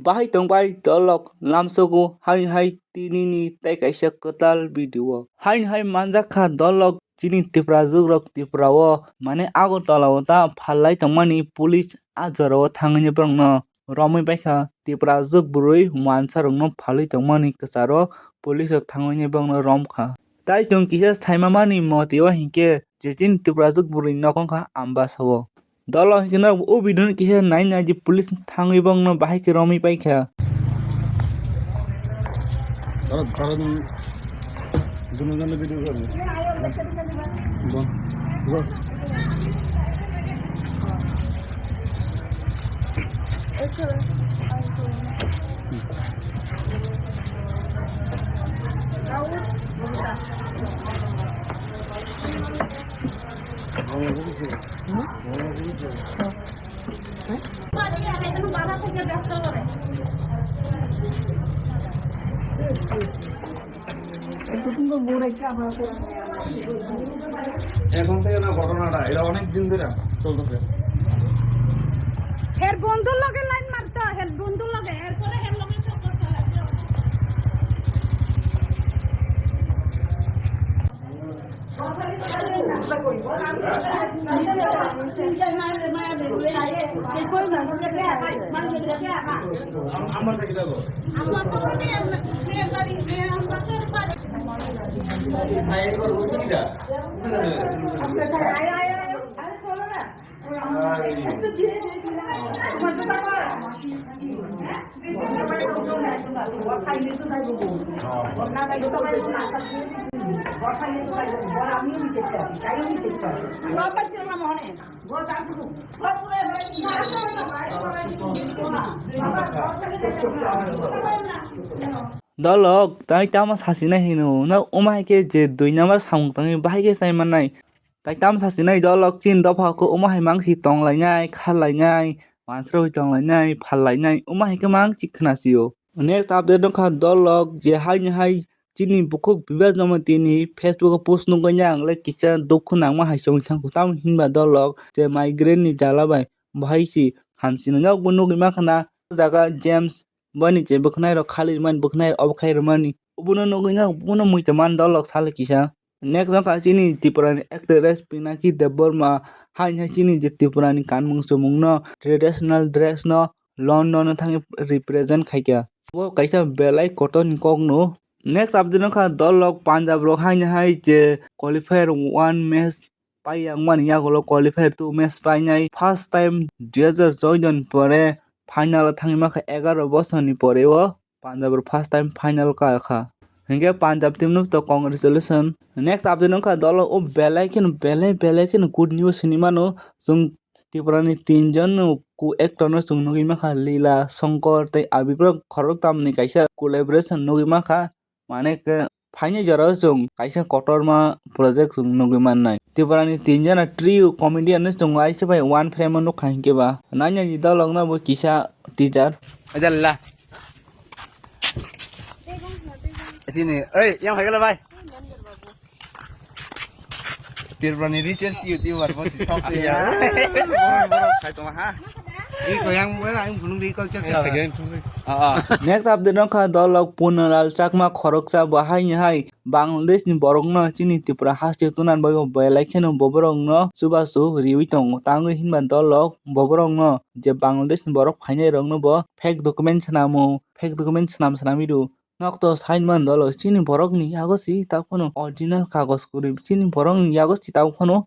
Bahai tongbai dolok lamsogo hai tinini tai kaisa kotal video. Hai manjaka dolok chini tipra jugrok tiprao mane ago tolao ta phalai tongmani police ajaro thangni brongno romoi baikha tipra jugbrui wansarongno phalui tongmani kesaro police rok thangni brongno romkha. Tai tong kisa thaimamani motio hinke jechin tipra jugbrui nokongkha ambasago. Dolo hingna o video kisa nai di police thangui bangno bahai ke romi paikha. Karan gunungan video kar. Go. এখন থেকে না ঘটনাটা এটা অনেক দিন ধরে চলতেছে হের বন্ধুর লগে লাইন মারতো হের বন্ধুর লগে এরপরে হের লগে চক্কর চালাতো আমার থেকে দেখো আমার সবাই এর বাড়ি আমার বাসার বাড়ি নাই একবার বুঝলি না আয় আরে চলো না একটু ধীরে ধীরে আমার তো টাকা খাইলে তো যাইব না যাইব তো যাইব না খাইলে তো যাইব আমি চেক করি তাই আমি চেক করি সব বাচ্চা না মনে গো তাকু সব পুরো Dolok tai tama sasina hinu na umai ke je 2 number samung tangi bahai ke sai manai tai tam sasina dolok chin dofa ko umai mangsi tong lai ngai khal lai ngai mansro tong lai ngai phal lai ngai umai ke mangsi khnasio next update no kha dolok je hai chini Bwkhuk Biva jamatini Facebook post no ganyang le kisa dokhunang ma haisong khang tam hinba dolok je migraine ni jala bai bahai si hamsina nok bunu gima khana jaga James bani je bukhnai ro khali man bukhnai obkhai ro mani ubuno nogina ubuno muita man dolok sale kisa next jaka chini tipurani actress pinaki deborma hai chini je tipurani kanmung sumung no traditional dress no London no thangi represent khaikya bo kaisa belai cotton kok no next update no kha dolok Punjab ro hai je qualifier 1 match paiyang mani yagolo qualifier 2 match painai first time 2006 জন pore final thangi makha 11 বছরনি পরেও Punjab first time final কাখা হিংগে Punjab team নু তো congratulation next update নখা দল ও বেলাইকেন গুড নিউজ সিনেমানো जों ত্রিপুরানি তিনজন কু एक्टर नो जों नुगि माखा लीला shankar tai abir खरक तामनि काइसा कोलैबोरेशन नुगि माखा माने के फाइने जरा जों काइसा कटरमा प्रोजेक्ट जों नुगि माननाय ত্রিপুরানি তিনजना ट्रियो कमेडियन जों आइसे भाई वन फ्रेम नो खाइकेबा नाnya नि दलग ना बो किसा teacher Adalah. Sini, yang harga lebay. Tirbrani Richard YouTuber pun si top ya. Saya tu mah. Iko yang ang gunung di ko next update no kha dolok punaral chakma khoroksa bahai hai Bangladesh ni borok no chini Tripura hasti tunan boyo belaiken boborong no subasu riwi tong tangi hinban dolok boborong no je Bangladesh ni borok phainai rong no bo fake document sanam sanamidu nokto sign man dolo chini borok ni yagosi takono original kagos kuri chini borok ni yagosi takono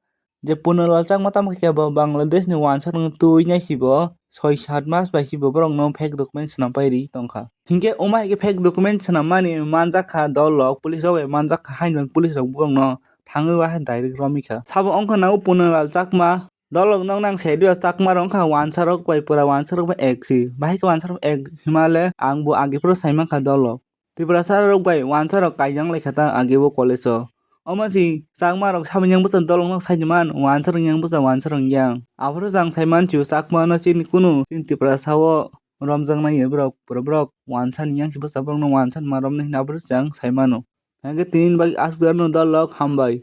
je punaral chakma tam khe bo Bangladesh ni wansar no tui nai sibo 6-7 মাস bye see ববরং no fake document Sanam পাইরি Tankha হিংকে ওমাই কে fake document Sanam মানি মানজাখা দলক police রগে মানজাখা হাইনবাং police রগ বুরং ন থাঙ্গৈ ওয়া direct রমিখা সাবো অংখ নাও পুনরাল চাকমা দলক নং নাং সেদিও Chakma রংখা ওয়ানসারক by পুরা ওয়ানসারক by একসি বাহিক ওয়ানসারক এক হিমালে आंबो आगेफ्रो साइमाखा दलक त्रिपुरा सारक बाय वानसारक काइजां लेखाता आगेबो college Omasi sakma rok samyang busan dolong nok saiman wansarang yang busan wansarang yang afro jang saiman chu sakma no chin kunu chin Tripura sawo romjang nai brok wansan yang si busa brok no wansan marom ni nabro jang saimano hage tin bagi asdar no dolok hambai